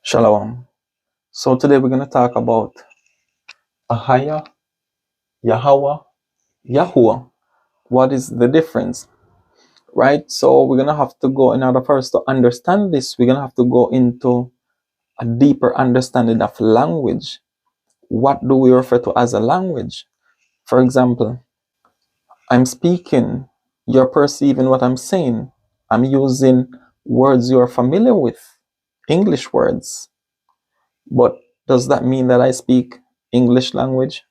Shalom. So today we're going to talk about AHAYAH, YAHAWAH, YAHUAH. What is the difference? Right? So we're going to have to go, in order for us to understand this, we're going to have to go into a deeper understanding of language. What do we refer to as a language? For example, I'm speaking, you're perceiving what I'm saying. I'm using words you're familiar with, English words. But does that mean that I speak English language?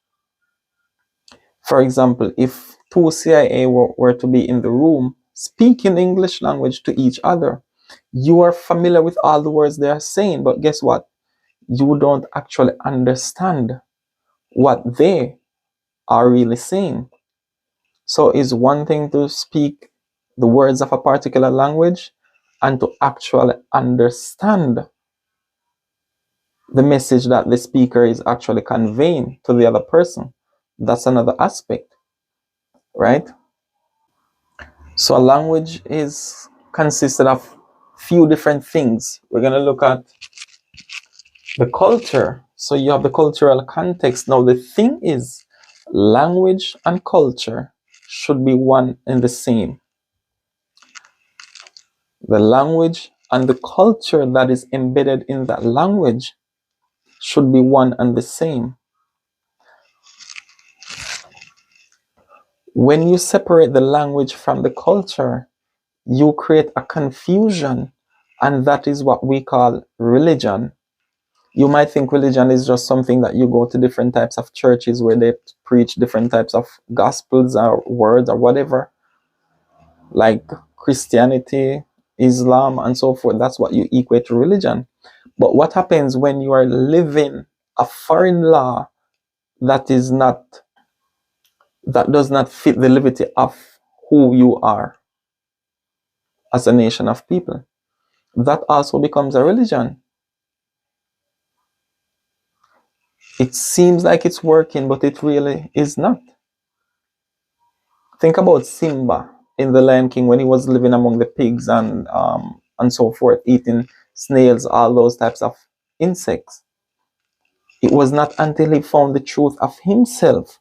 For example, if two CIA were to be in the room speaking English language to each other, you are familiar with all the words they are saying, but guess what? You don't actually understand what they are really saying. So it's one thing to speak the words of a particular language and to actually understand the message that the speaker is actually conveying to the other person. That's another aspect, right? So a language is consisted of few different things. We're going to look at the culture. So you have the cultural context. Now the thing is, language and culture should be one and the same. The language and the culture that is embedded in that language should be one and the same. When you separate the language from the culture, you create a confusion, and that is what we call religion. You might think religion is just something that you go to different types of churches where they preach different types of gospels or words or whatever, like Christianity, Islam, and so forth. That's what you equate to religion. But what happens when you are living a foreign law that does not fit the liberty of who you are as a nation of people? That also becomes a religion. It seems like it's working, but it really is not. Think about Simba in The Lion King when he was living among the pigs and so forth, eating snails, all those types of insects. It was not until he found the truth of himself,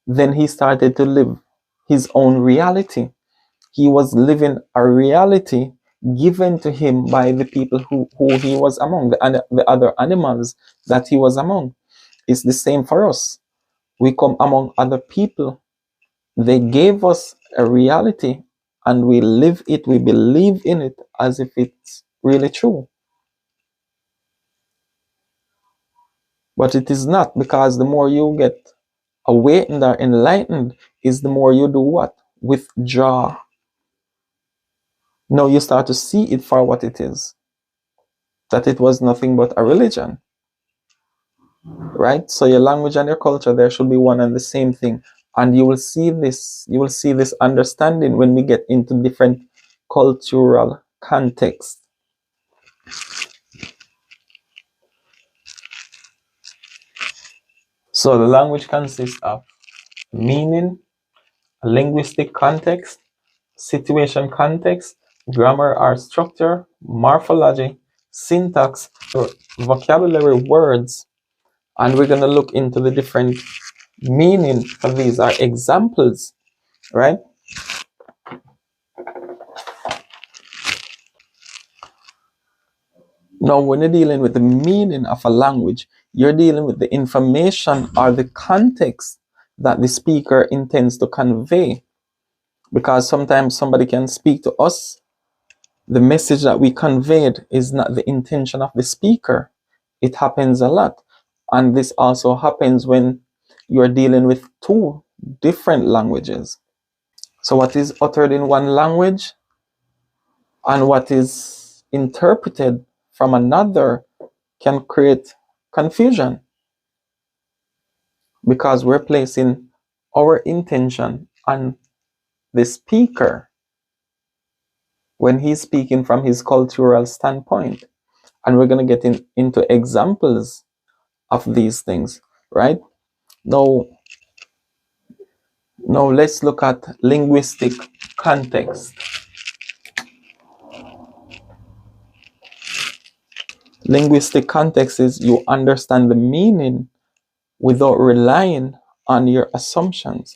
then he started to live his own reality. He was living a reality given to him by the people who he was among, the other animals that he was among. It's the same for us. We come among other people. They gave us a reality and we live it, we believe in it as if it's really true. But it is not, because the more you get awakened or enlightened is the more you do what? Withdraw. Now you start to see it for what it is. That it was nothing but a religion. Right? So your language and your culture, there should be one and the same thing. And you will see this understanding when we get into different cultural contexts. So the language consists of meaning, linguistic context, situation context, grammar or structure, morphology, syntax, or vocabulary words. And we're going to look into the different meaning for these are examples, right? Now, when you're dealing with the meaning of a language, you're dealing with the information or the context that the speaker intends to convey. Because sometimes somebody can speak to us, the message that we conveyed is not the intention of the speaker. It happens a lot. And this also happens when you're dealing with two different languages. So what is uttered in one language and what is interpreted from another can create confusion, because we're placing our intention on the speaker when he's speaking from his cultural standpoint. And we're going to get into examples of these things, right? Now let's look at linguistic context. Linguistic context is you understand the meaning without relying on your assumptions.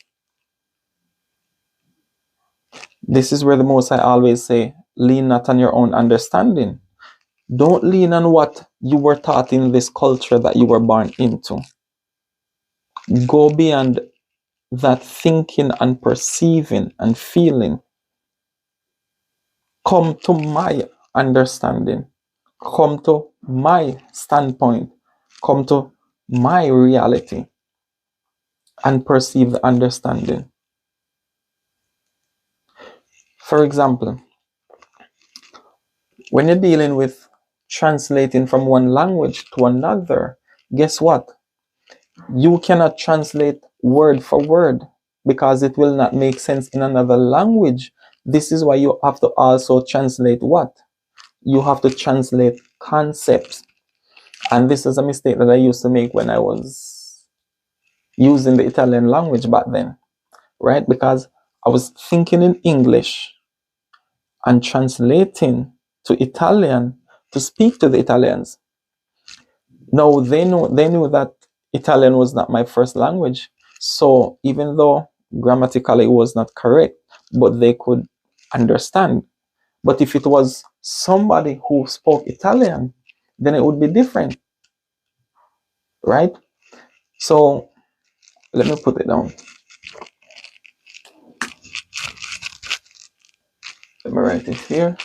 This is where the Most High always say, lean not on your own understanding. Don't lean on what you were taught in this culture that you were born into. Go beyond that thinking and perceiving and feeling. Come to my understanding. Come to my standpoint. Come to my reality and perceive the understanding. For example, when you're dealing with translating from one language to another, guess what? You cannot translate word for word because it will not make sense in another language. This is why you have to also translate what? You have to translate concepts. And this is a mistake that I used to make when I was using the Italian language back then, right? Because I was thinking in English and translating to Italian to speak to the Italians. No, they knew that Italian was not my first language. So even though grammatically it was not correct, but they could understand. But if it was somebody who spoke Italian, then it would be different, right? So let me put it down. Let me write it here.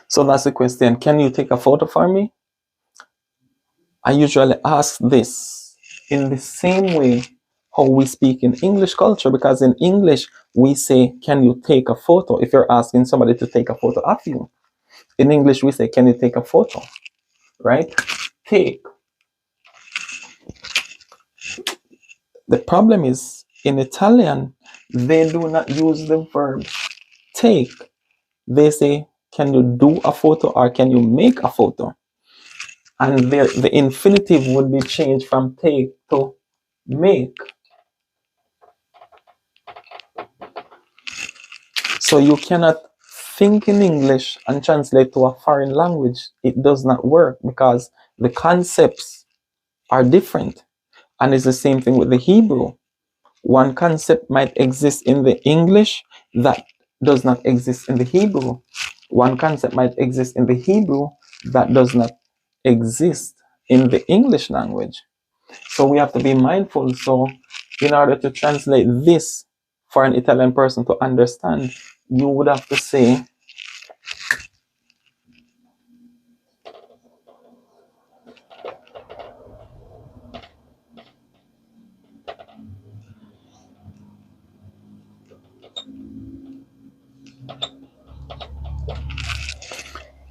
So that's the question. Can you take a photo for me? I usually ask this in the same way how we speak in English culture, because in English we say, can you take a photo? If you're asking somebody to take a photo of you, in English we say, can you take a photo? Right? Take. The problem is in Italian, they do not use the verb take. They say, can you do a photo or can you make a photo? And there, the infinitive would be changed from take to make. So you cannot think in English and translate to a foreign language. It does not work because the concepts are different. And it's the same thing with the Hebrew. One concept might exist in the English that does not exist in the Hebrew. One concept might exist in the Hebrew that does not exist in the English language. So we have to be mindful. So in order to translate this for an Italian person to understand, you would have to say,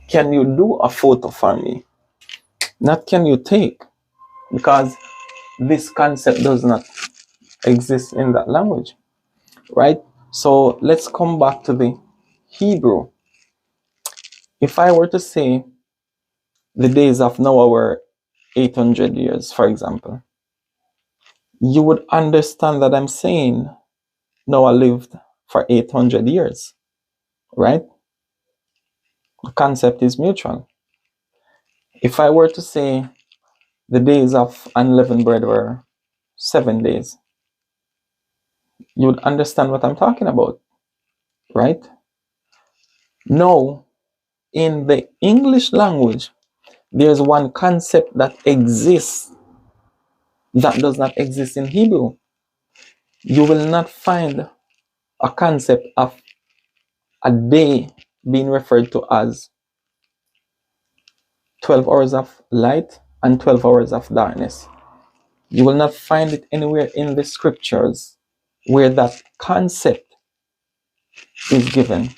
can you do a photo for me? Not can you take, because this concept does not exist in that language, right? So let's come back to the Hebrew. If I were to say the days of Noah were 800 years, for example, you would understand that I'm saying Noah lived for 800 years, right? The concept is mutual. If I were to say the days of unleavened bread were 7 days, you would understand what I'm talking about, right? No, in the English language, there's one concept that exists that does not exist in Hebrew. You will not find a concept of a day being referred to as 12 hours of light and 12 hours of darkness. You will not find it anywhere in the scriptures where that concept is given.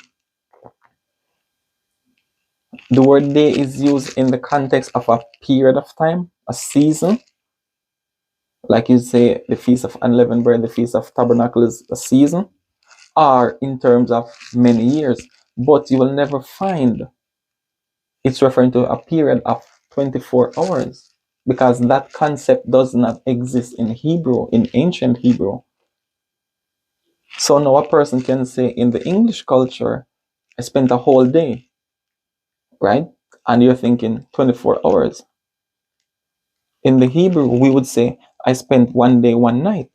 The word day is used in the context of a period of time, a season, like you say, the Feast of Unleavened Bread, the Feast of Tabernacles, a season, or in terms of many years. But you will never find it's referring to a period of 24 hours, because that concept does not exist in Hebrew, in ancient Hebrew. So now a person can say, in the English culture, I spent a whole day, right? And you're thinking 24 hours. In the Hebrew, we would say, I spent one day, one night.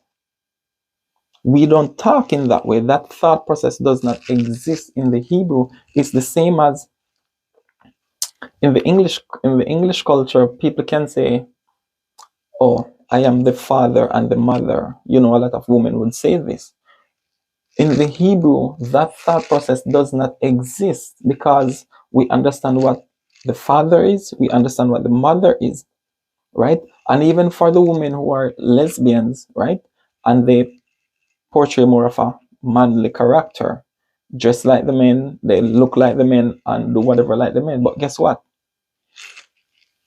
We don't talk in that way. That thought process does not exist in the Hebrew. It's the same as in the English culture. People can say, oh, I am the father and the mother. You know, a lot of women would say this. In the Hebrew, that thought process does not exist, because we understand what the father is, we understand what the mother is, right? And even for the women who are lesbians, right? And they portray more of a manly character, dress like the men, they look like the men, and do whatever like the men. But guess what?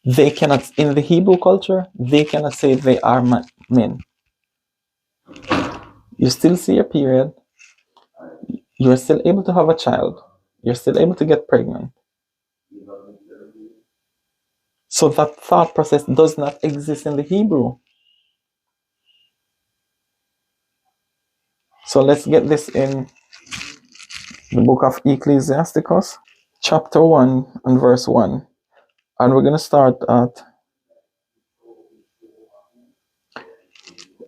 They cannot, in the Hebrew culture, they cannot say they are men. You still see a period, you're still able to have a child, you're still able to get pregnant. So that thought process does not exist in the Hebrew. So let's get this in the book of Ecclesiasticus, chapter 1 and verse 1. And we're going to start at,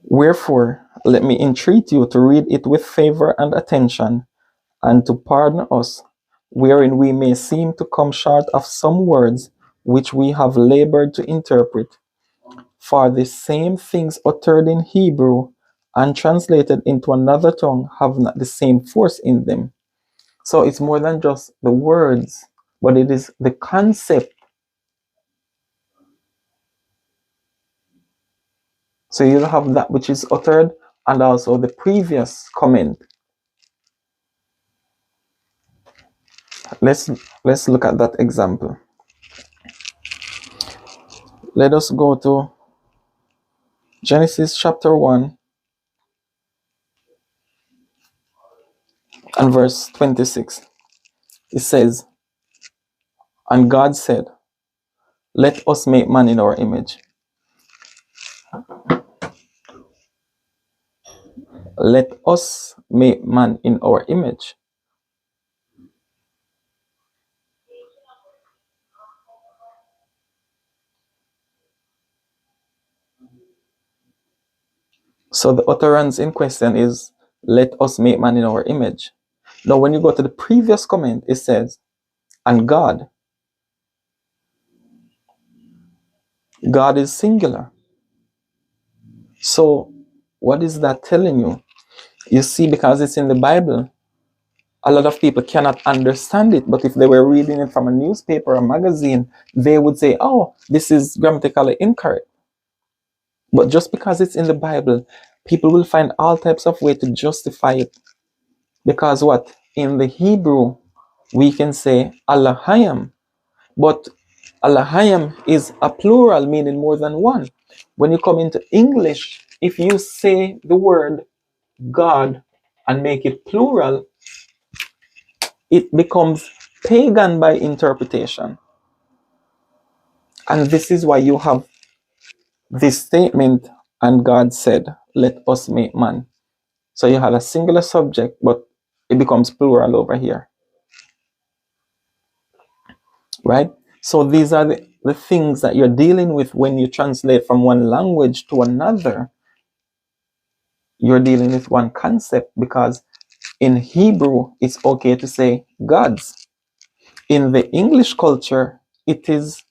wherefore, let me entreat you to read it with favor and attention, and to pardon us, wherein we may seem to come short of some words which we have labored to interpret. For the same things uttered in Hebrew and translated into another tongue have not the same force in them. So it's more than just the words, but it is the concept. So you have that which is uttered and also the previous comment. Let's look at that example. Let us go to Genesis chapter 1 and verse 26. It says, and God said, let us make man in our image. Let us make man in our image. So the utterance in question is, let us make man in our image. Now, when you go to the previous comment, it says, and God. God is singular. So what is that telling you? You see, because it's in the Bible, a lot of people cannot understand it. But if they were reading it from a newspaper or magazine, they would say, oh, this is grammatically incorrect. But just because it's in the Bible, people will find all types of way to justify it. Because what? In the Hebrew, we can say AHAYAH. But AHAYAH is a plural, meaning more than one. When you come into English, if you say the word God and make it plural, it becomes pagan by interpretation. And this is why you have this statement, and God said, let us make man. So you have a singular subject, but it becomes plural over here. Right? So these are the things that you're dealing with when you translate from one language to another. You're dealing with one concept, because in Hebrew, it's okay to say gods. In the English culture, it is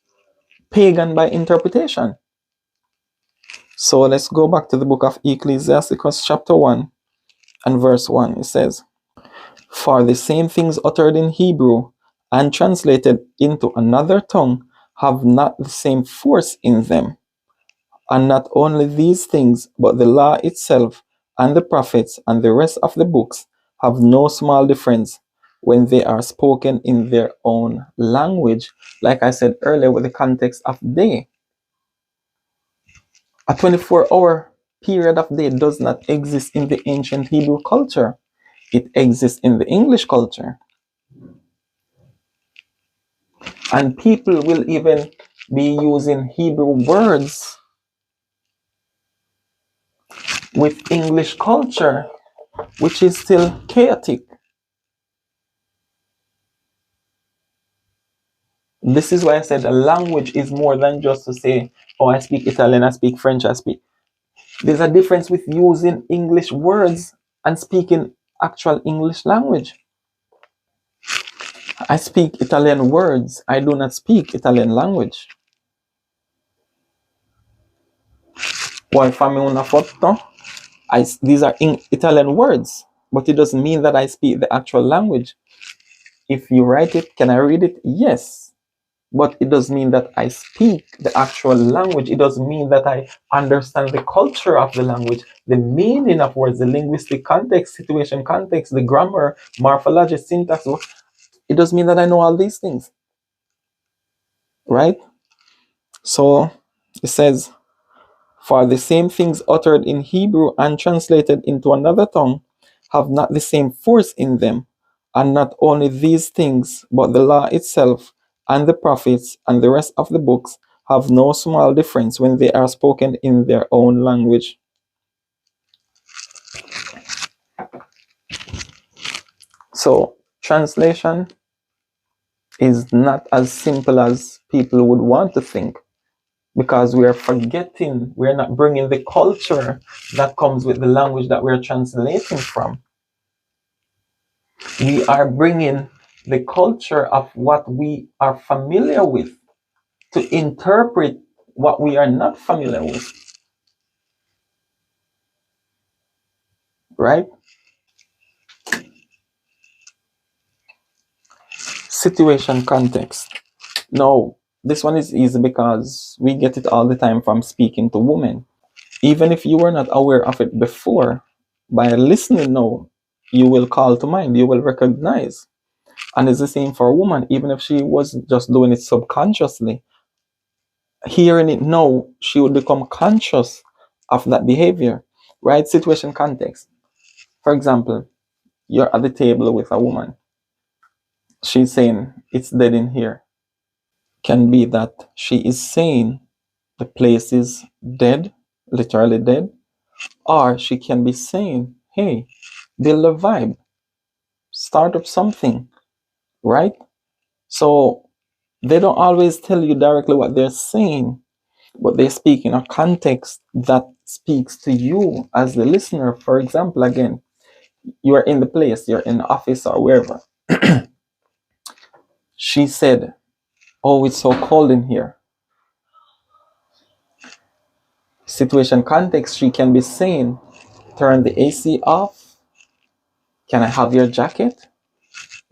pagan by interpretation. So let's go back to the book of Ecclesiasticus chapter 1 and verse 1. It says, for the same things uttered in Hebrew and translated into another tongue have not the same force in them. And not only these things, but the law itself and the prophets and the rest of the books have no small difference when they are spoken in their own language. Like I said earlier, with the context of day. A 24-hour period of day does not exist in the ancient Hebrew culture. It exists in the English culture. And people will even be using Hebrew words with English culture, which is still chaotic. This is why I said a language is more than just to say, oh, I speak Italian, I speak French, I speak. There's a difference with using English words and speaking actual English language. I speak Italian words. I do not speak Italian language. Poi fammi una foto. These are Italian words, but it doesn't mean that I speak the actual language. If you write it, can I read it? Yes. But it doesn't mean that I speak the actual language. It doesn't mean that I understand the culture of the language, the meaning of words, the linguistic context, situation context, the grammar, morphology, syntax. It doesn't mean that I know all these things. Right? So it says, for the same things uttered in Hebrew and translated into another tongue have not the same force in them. And not only these things, but the law itself and the prophets and the rest of the books have no small difference when they are spoken in their own language. So, translation is not as simple as people would want to think, because we are forgetting, we're not bringing the culture that comes with the language that we're translating from. We are bringing the culture of what we are familiar with to interpret what we are not familiar with. Right? Situation context. No, this one is easy because we get it all the time from speaking to women. Even if you were not aware of it before, by listening now, you will call to mind, you will recognize. And it's the same for a woman, even if she was just doing it subconsciously. Hearing it now, she would become conscious of that behavior, right? Situation context. For example, you're at the table with a woman. She's saying, it's dead in here. Can be that she is saying the place is dead, literally dead, or she can be saying, hey, build a vibe, start up something, right? So they don't always tell you directly what they're saying, but they speak in a context that speaks to you as the listener. For example, again, you are in the place, you're in the office or wherever. She said, oh, it's so cold in here. Situation context, she can be saying, turn the AC off. Can I have your jacket?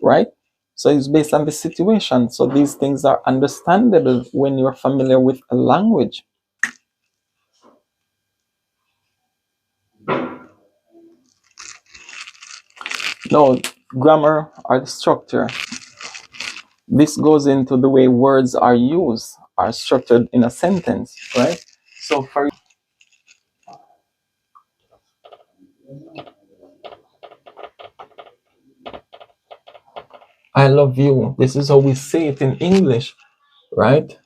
Right? So it's based on the situation. So these things are understandable when you're familiar with a language. No, grammar or the structure. This goes into the way words are used, are structured in a sentence, right? So for I love you, this is how we say it in English, right?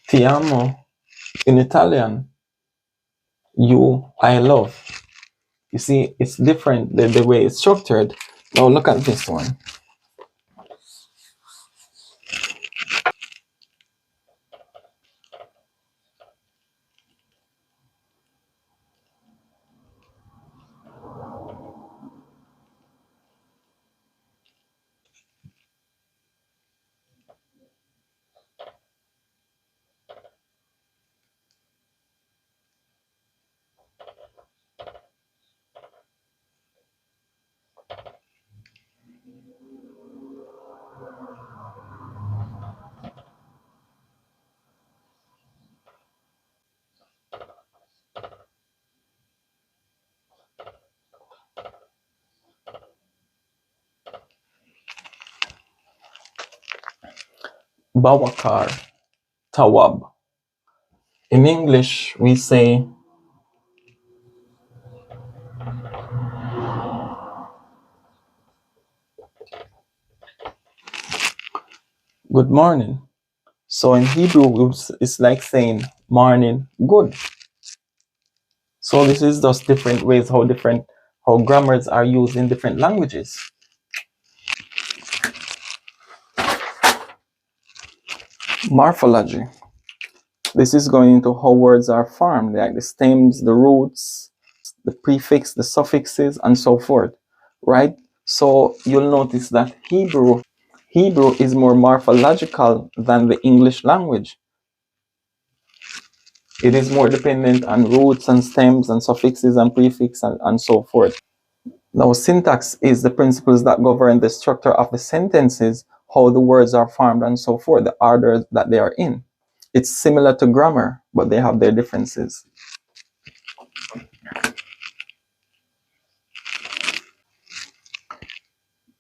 Ti amo in Italian, you, I love. You see, it's different the way it's structured. Now look at this one. Bawakar. tawab. In English, we say good morning. So in Hebrew, it's like saying morning good. So this is just different ways how grammars are used in different languages. Morphology. This is going into how words are formed, like the stems, the roots, the prefix, the suffixes, and so forth, right? So you'll notice that Hebrew is more morphological than the English language. It is more dependent on roots and stems and suffixes and prefix and so forth. Now, syntax is the principles that govern the structure of the sentences, how the words are formed and so forth, the order that they are in. It's similar to grammar, but they have their differences.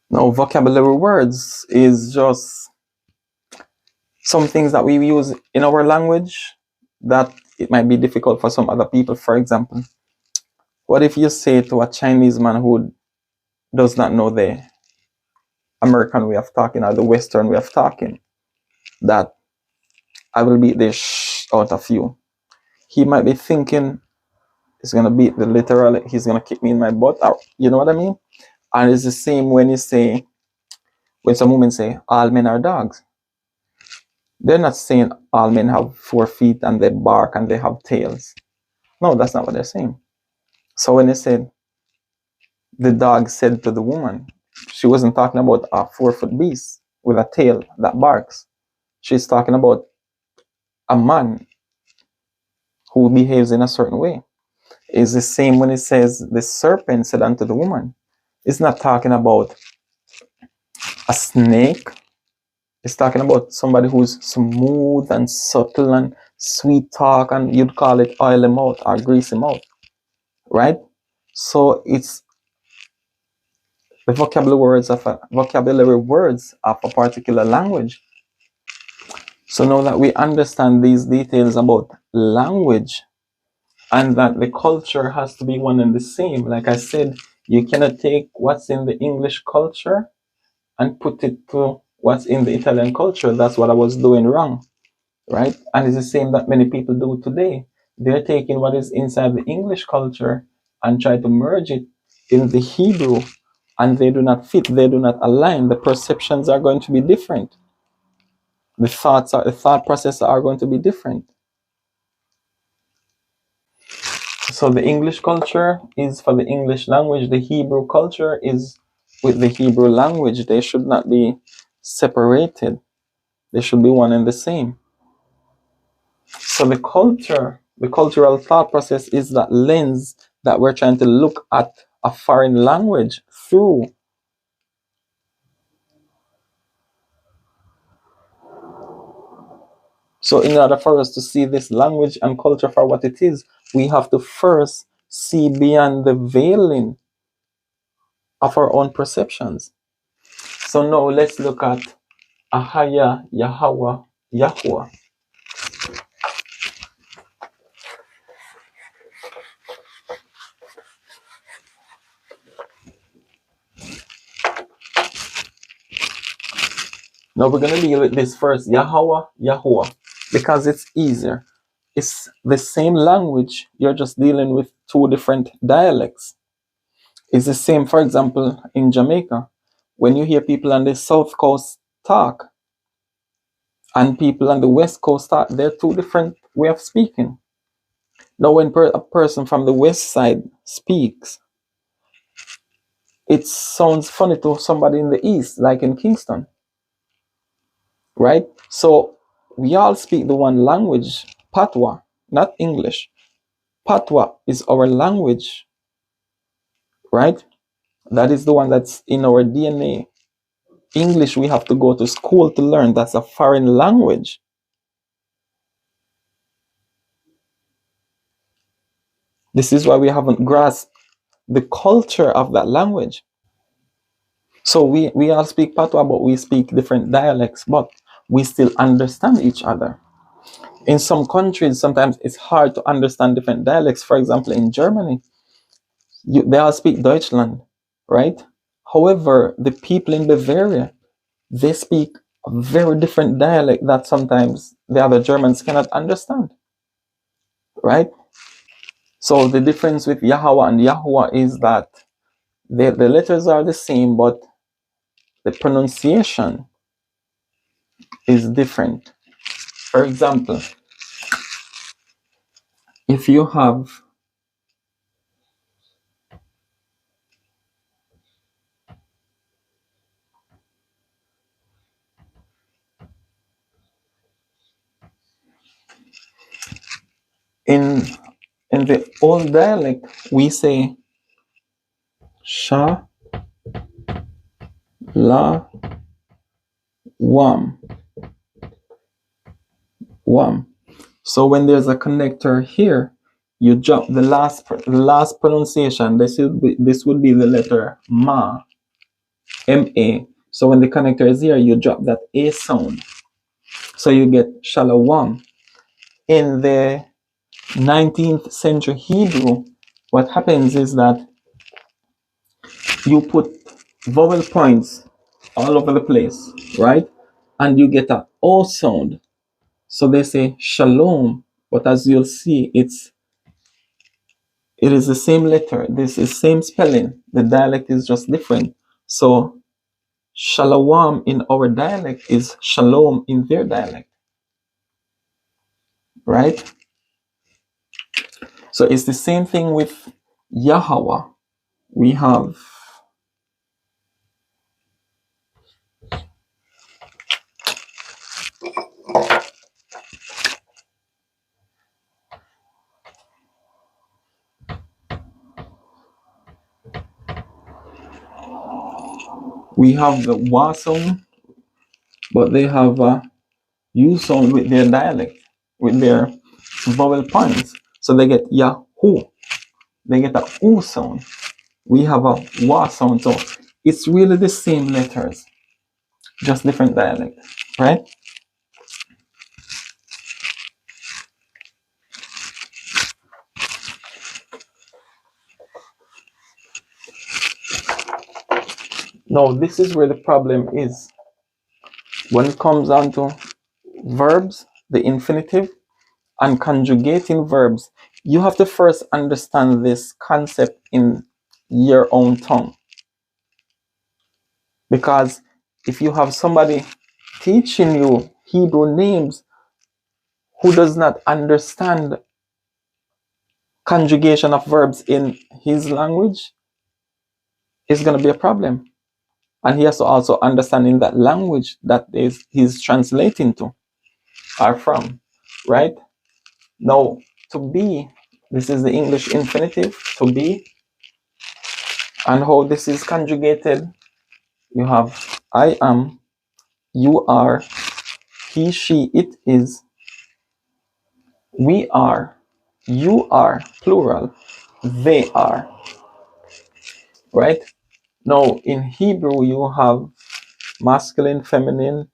Now, vocabulary words is just some things that we use in our language that it might be difficult for some other people. For example, what if you say to a Chinese man who does not know the American way of talking or the Western way of talking that I will beat the out of you? He might be thinking he's gonna beat the literal, he's gonna kick me in my butt, or, you know what I mean? And it's the same when some women say all men are dogs. They're not saying all men have 4 feet and they bark and they have tails. No, that's not what they're saying. So when they said the dog said to the woman, she wasn't talking about a 4-foot beast with a tail that barks. She's talking about a man who behaves in a certain way. It's the same when it says the serpent said unto the woman. It's not talking about a snake. It's talking about somebody who's smooth and subtle and sweet talk, and you'd call it oily mouth or greasy mouth, right? So it's the vocabulary words of a particular language. So now that we understand these details about language and that the culture has to be one and the same, like I said, you cannot take what's in the English culture and put it to what's in the Italian culture. That's what I was doing wrong, right? And it's the same that many people do today. They're taking what is inside the English culture and try to merge it in the Hebrew, and they do not fit, they do not align. The perceptions are going to be different. The thought process are going to be different. So the English culture is for the English language. The Hebrew culture is with the Hebrew language. They should not be separated. They should be one and the same. So the cultural thought process is that lens that we're trying to look at a foreign language through. So in order for us to see this language and culture for what it is, we have to first see beyond the veiling of our own perceptions. So now let's look at AHAYAH, YAHAWAH, YAHUAH. Now we're going to deal with this first, YAHAWAH, YAHUAH, because it's easier. It's the same language, you're just dealing with 2 different dialects. It's the same, for example, in Jamaica. When you hear people on the South Coast talk and people on the West Coast talk, they're 2 different way of speaking. Now when a person from the West side speaks, it sounds funny to somebody in the East, like in Kingston, right? So we all speak the one language, Patois, not English. Patois is our language, right? That is the one that's in our DNA. English, we have to go to school to learn. That's a foreign language. This is why we haven't grasped the culture of that language. So we all speak Patois, but we speak different dialects, but we still understand each other. In some countries, sometimes it's hard to understand different dialects. For example, in Germany, they all speak Deutschland, right? However, the people in Bavaria, they speak a very different dialect that sometimes the other Germans cannot understand, right? So the difference with Yahawah and Yahuwah is that the letters are the same, but the pronunciation is different. For example, if you have in the old dialect, we say sha, la, wam, wam. So when there's a connector here, you drop the last pronunciation. This would be the letter ma, ma. So when the connector is here, you drop that a sound. So you get shalawam. In the 19th century Hebrew, what happens is that you put vowel points all over the place, right? And you get a O sound. So they say shalom, but as you'll see, it is the same letter. This is same spelling. The dialect is just different. So shalom in our dialect is shalom in their dialect, right? So it's the same thing with Yahawah. We have the wa sound, but they have a U sound with their dialect, with their vowel points. So they get Yahu. They get a U sound. We have a wa sound. So it's really the same letters, just different dialect, right? Now, this is where the problem is. When it comes down to verbs, the infinitive, and conjugating verbs, you have to first understand this concept in your own tongue. Because if you have somebody teaching you Hebrew names who does not understand conjugation of verbs in his language, it's going to be a problem. And he has to also understand in that language that he's translating to or from, right? Now, to be, this is the English infinitive, to be, and how this is conjugated. You have I am, you are, he, she, it is, we are, you are, plural, they are, right? Now, in Hebrew, you have masculine, feminine,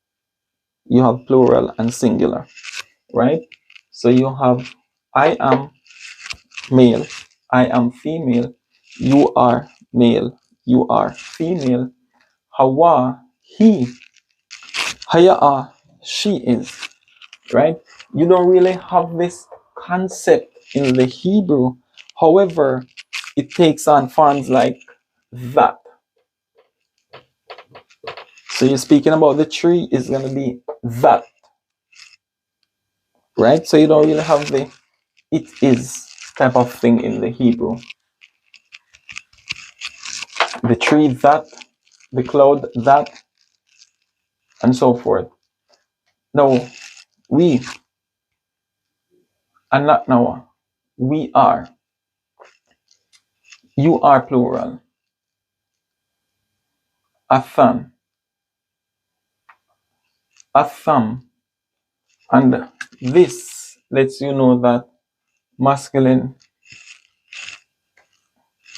you have plural and singular, right? So you have I am male, I am female, you are male, you are female, Hawa, he, Hayah, she is, right? You don't really have this concept in the Hebrew. However, it takes on forms like that. So you're speaking about the tree is going to be that, right? So you don't really have the it is type of thing in the Hebrew. The tree that, the cloud that, and so forth. No, we are not now. We are. You are plural. Atham. Atham. And this lets you know that masculine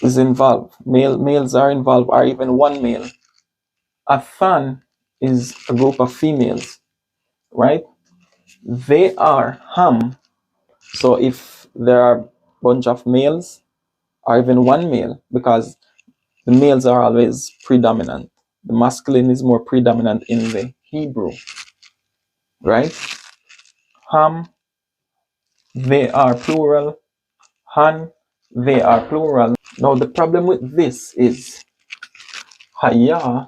is involved. Males are involved, or even one male. Athan is a group of females, right? They are ham. So if there are a bunch of males, or even one male, because the males are always predominant. The masculine is more predominant in the Hebrew, right? Ham, they are plural. Han, they are plural. Now the problem with this is Hayah,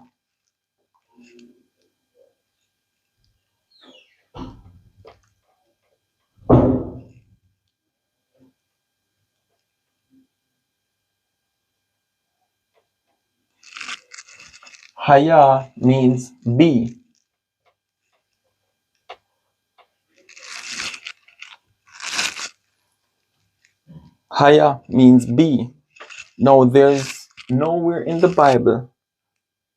Hayah means be. Hayah means be. Now there's nowhere in the Bible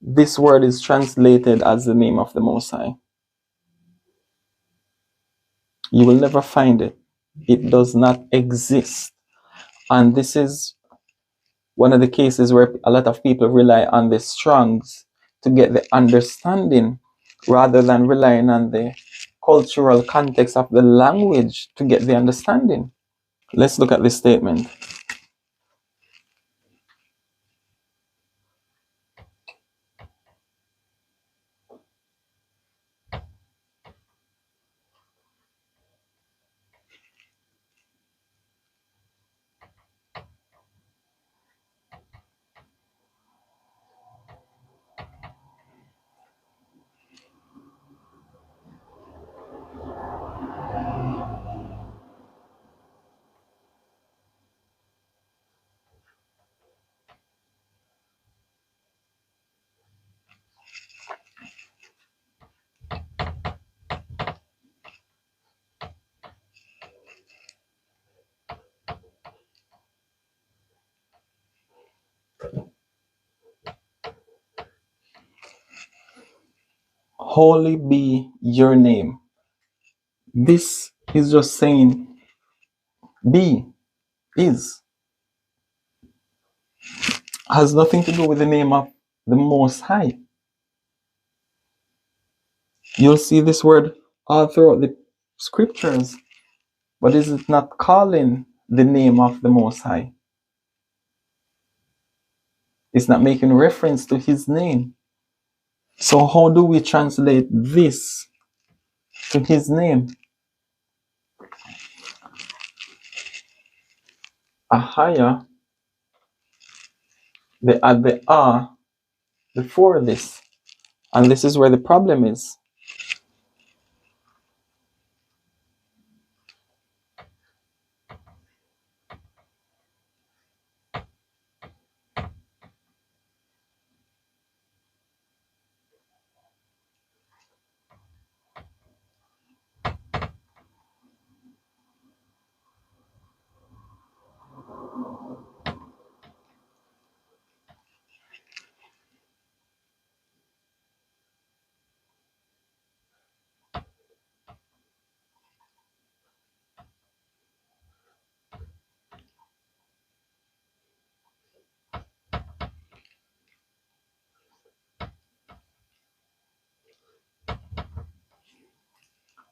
this word is translated as the name of the Most High. You will never find it. It does not exist. And this is one of the cases where a lot of people rely on the Strongs to get the understanding rather than relying on the cultural context of the language to get the understanding. Let's look at this statement. Holy be your name. This is just saying be, is. Has nothing to do with the name of the Most High. You'll see this word all throughout the scriptures, but is it not calling the name of the Most High? It's not making reference to his name. So how do we translate this to his name? Ahayah, they add the ah before this. And this is where the problem is.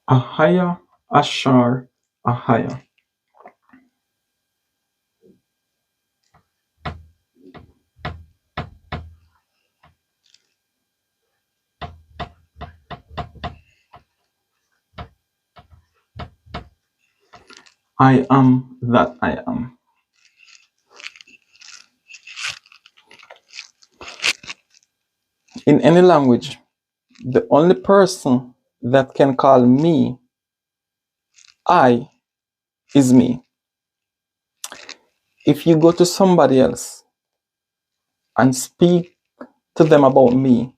Ahayah, Ashar, Ahayah. I am that I am. In any language, the only person that can call me I is me. If you go to somebody else and speak to them about me,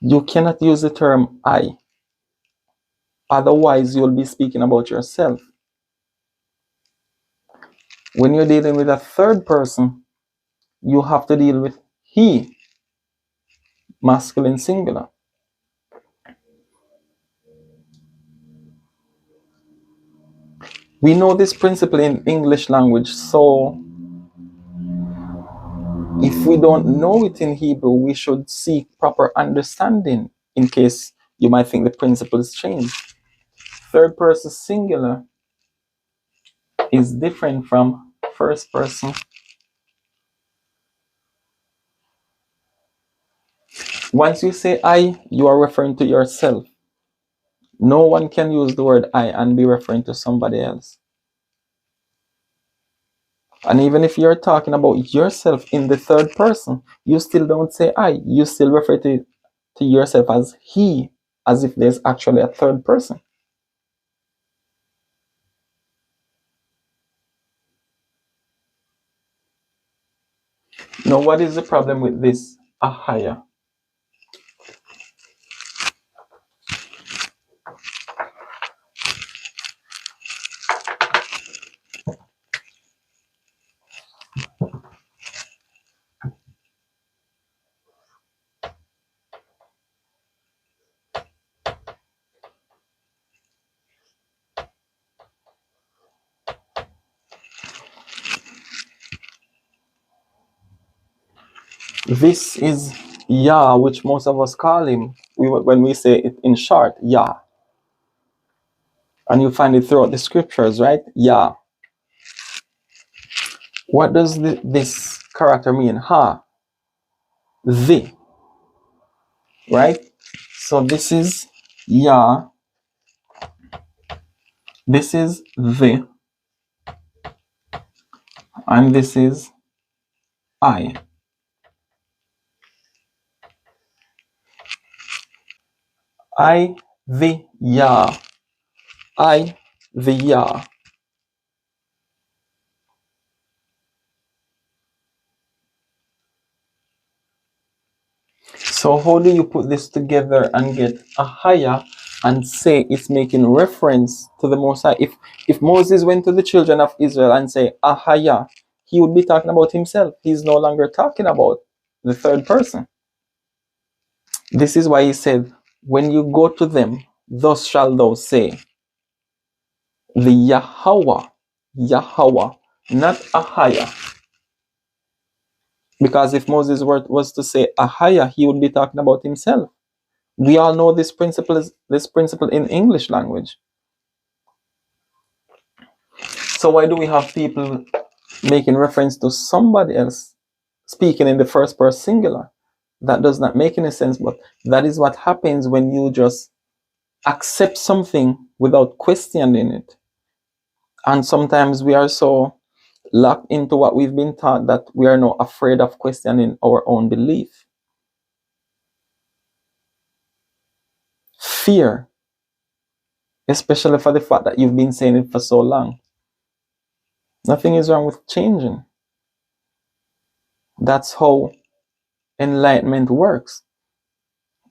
you cannot use the term I. Otherwise, you'll be speaking about yourself. When you're dealing with a third person, you have to deal with he, masculine singular. We know this principle in English language, so if we don't know it in Hebrew, we should seek proper understanding in case you might think the principle is changed. third person singular is different from first person. Once you say I, you are referring to yourself. No one can use the word I and be referring to somebody else. And even if you're talking about yourself in the third person, you still don't say I. You still refer to yourself as he, as if there's actually a third person. Now, what is the problem with this AHAYAH? This is Yah, which most of us call him when we say it in short, Yah. And you find it throughout the scriptures, right? Yah. What does this character mean? Ha. The. Right? So this is Yah. This is the. And this is I. I, the Yah. I, the Yah. So how do you put this together and get AHAYAH and say it's making reference to the Most High? If Moses went to the children of Israel and say AHAYAH, he would be talking about himself. He's no longer talking about the third person. This is why he said, when you go to them, thus shalt thou say, the YAHAWAH, YAHAWAH, not AHAYAH. Because if Moses was to say AHAYAH, he would be talking about himself. We all know this principle in English language. So why do we have people making reference to somebody else speaking in the first person singular? That does not make any sense, but that is what happens when you just accept something without questioning it. And sometimes we are so locked into what we've been taught that we are not afraid of questioning our own belief. Fear, especially for the fact that you've been saying it for so long. Nothing is wrong with changing. That's how enlightenment works.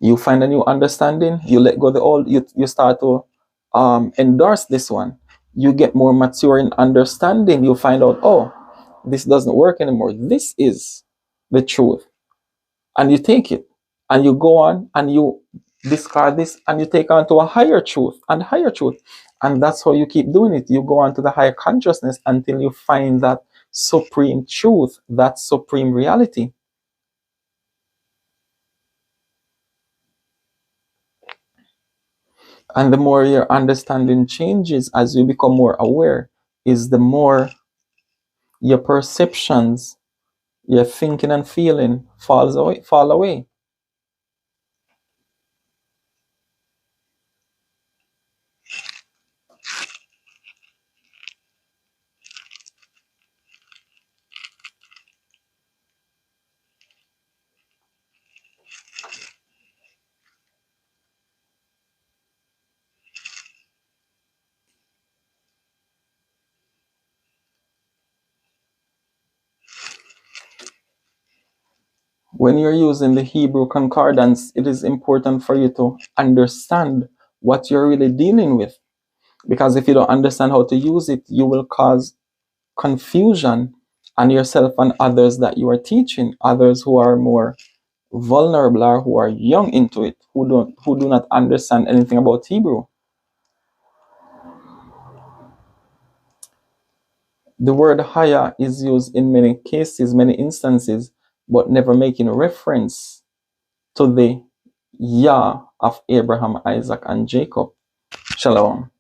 You find a new understanding, you let go of the old, you start to endorse this one. You get more mature in understanding, you find out, oh, this doesn't work anymore. This is the truth. And you take it and you go on and you discard this and you take on to a higher truth and higher truth. And that's how you keep doing it. You go on to the higher consciousness until you find that supreme truth, that supreme reality. And the more your understanding changes as you become more aware, is the more your perceptions, your thinking and feeling fall away. When you're using the Hebrew concordance, it is important for you to understand what you're really dealing with. Because if you don't understand how to use it, you will cause confusion on yourself and others that you are teaching, others who are more vulnerable or who are young into it, who do not understand anything about Hebrew. The word haya is used in many cases, many instances, but never making reference to the Yah of Abraham, Isaac, and Jacob. Shalom.